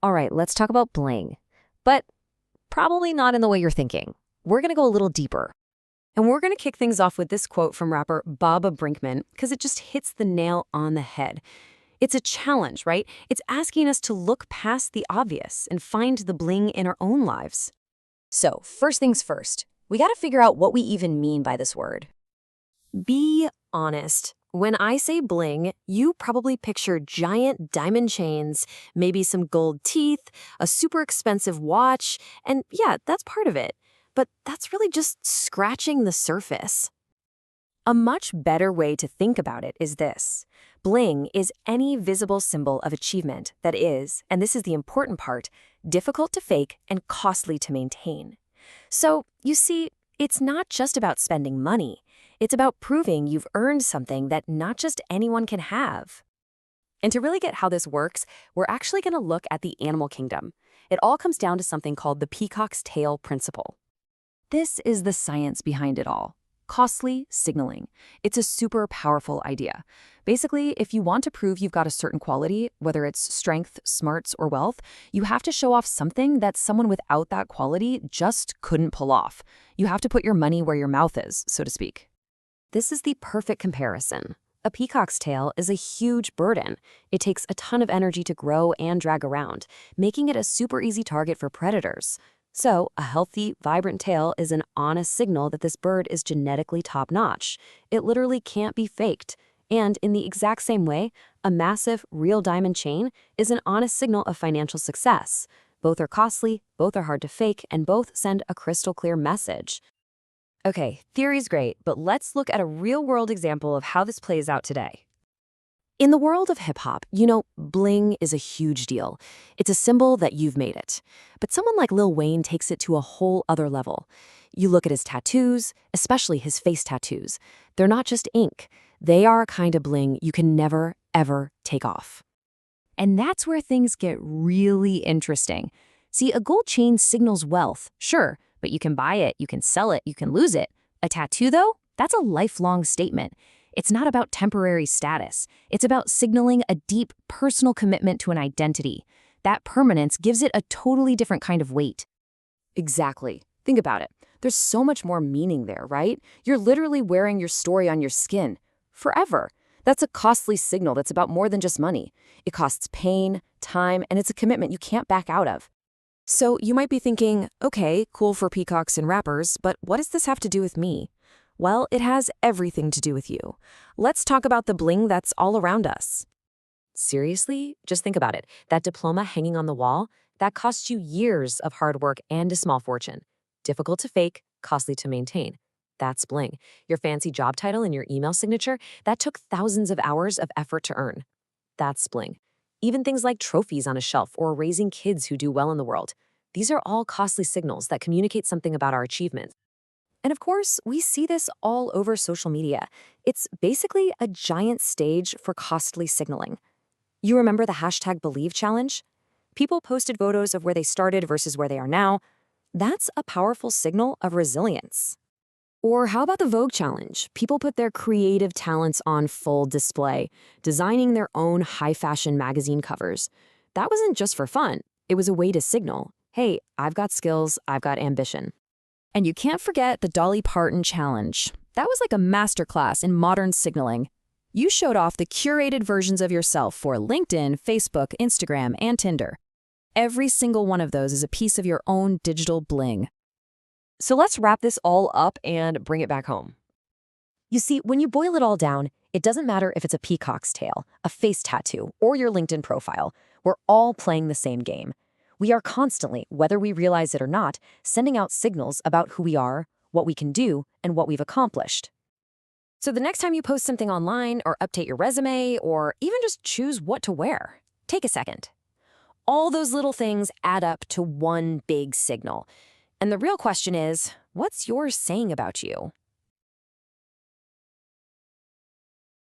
All right, let's talk about bling. But probably not in the way you're thinking. We're going to go a little deeper. And we're going to kick things off with this quote from rapper Baba Brinkman because it just hits the nail on the head. It's a challenge, right? It's asking us to look past the obvious and find the bling in our own lives. So, first things first, we got to figure out what we even mean by this word. Be honest. When I say bling, you probably picture giant diamond chains, maybe some gold teeth, a super expensive watch, and yeah, that's part of it. But that's really just scratching the surface. A much better way to think about it is this. Bling is any visible symbol of achievement that is, and this is the important part, difficult to fake and costly to maintain. So, you see, it's not just about spending money. It's about proving you've earned something that not just anyone can have. And to really get how this works, we're actually going to look at the animal kingdom. It all comes down to something called the peacock's tail principle. This is the science behind it all. Costly signaling. It's a super powerful idea. Basically, if you want to prove you've got a certain quality, whether it's strength, smarts, or wealth, you have to show off something that someone without that quality just couldn't pull off. You have to put your money where your mouth is, so to speak. This is the perfect comparison. A peacock's tail is a huge burden. It takes a ton of energy to grow and drag around, making it a super easy target for predators. So, a healthy, vibrant tail is an honest signal that this bird is genetically top-notch. It literally can't be faked. And in the exact same way, a massive, real diamond chain is an honest signal of financial success. Both are costly, both are hard to fake, and both send a crystal-clear message. Okay, theory's great, but let's look at a real-world example of how this plays out today. In the world of hip-hop, bling is a huge deal. It's a symbol that you've made it. But someone like Lil Wayne takes it to a whole other level. You look at his tattoos, especially his face tattoos. They're not just ink. They are a kind of bling you can never, ever take off. And that's where things get really interesting. See, a gold chain signals wealth, sure, but you can buy it, you can sell it, you can lose it. A tattoo, though, that's a lifelong statement. It's not about temporary status. It's about signaling a deep, personal commitment to an identity. That permanence gives it a totally different kind of weight. Exactly. Think about it. There's so much more meaning there, right? You're literally wearing your story on your skin. Forever. That's a costly signal that's about more than just money. It costs pain, time, and it's a commitment you can't back out of. So you might be thinking, okay, cool for peacocks and rappers, but what does this have to do with me? Well, it has everything to do with you. Let's talk about the bling that's all around us. Seriously? Just think about it. That diploma hanging on the wall, that cost you years of hard work and a small fortune. Difficult to fake, costly to maintain. That's bling. Your fancy job title and your email signature, that took thousands of hours of effort to earn. That's bling. Even things like trophies on a shelf or raising kids who do well in the world. These are all costly signals that communicate something about our achievements. And of course, we see this all over social media. It's basically a giant stage for costly signaling. You remember the #Believe challenge? People posted photos of where they started versus where they are now. That's a powerful signal of resilience. Or how about the Vogue challenge? People put their creative talents on full display, designing their own high-fashion magazine covers. That wasn't just for fun. It was a way to signal, hey, I've got skills, I've got ambition. And you can't forget the Dolly Parton challenge. That was like a masterclass in modern signaling. You showed off the curated versions of yourself for LinkedIn, Facebook, Instagram, and Tinder. Every single one of those is a piece of your own digital bling. So let's wrap this all up and bring it back home. You see, when you boil it all down, it doesn't matter if it's a peacock's tail, a face tattoo, or your LinkedIn profile. We're all playing the same game. We are constantly, whether we realize it or not, sending out signals about who we are, what we can do, and what we've accomplished. So the next time you post something online or update your resume or even just choose what to wear, take a second. All those little things add up to one big signal. And the real question is, what's yours saying about you?